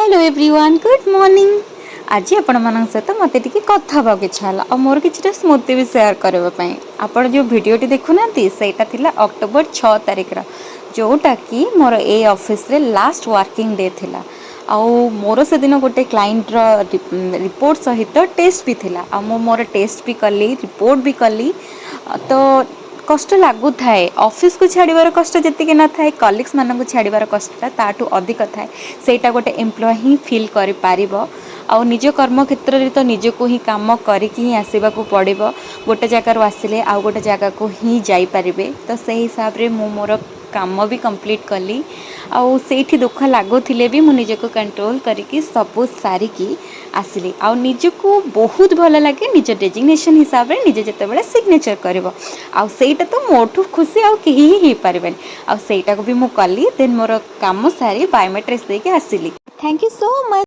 Hello everyone good morning. आज आपण मान सहित मत टी कथा हाँक इच्छा और मोर कि स्मृति भी सेयार करने आपण जो भिडटी देखुना से अक्टोबर 6 तारिख जोटा कि मोर ए ऑफिस रे लास्ट वर्किंग डे थिला। आउ मोर से दिन गोटे क्लाइंट रिपोर्ट सहित टेस्ट भी थिला। आ मोर टेस्ट भी कली रिपोर्ट भी कली तो कष्ट लगु थाए ऑफिस को छाड़बार कष्ट जी न थाए कलिग्स मान छाड़बार कष्टा ताठू अधिक थाए सेटा गोटे एम्प्लॉय ही फील कर पारिबो। आउ निज कर्म क्षेत्र में तो निजको ही काम करके आसवाक पड़ो गोटे जगार आसिले आउ गोटे जगह को ही जापरें तो से हिसाब रे मु मोर काम भी कंप्लीट कली। आउ सेठी दुख लगुले भी मुझको कंट्रोल करके सबू सारिकी आसिली। आउ निजको बहुत भल लगे निज डेजिग्नेशन हिसाब रे निजे जितेबाला सिग्नेचर कर आईटा तो मोठू खुशी आउ कहीं ही पारे आईटा को भी मु कली देन मोर काम सारी बायोमेट्रिक्स देके आसिली। Thank you so much.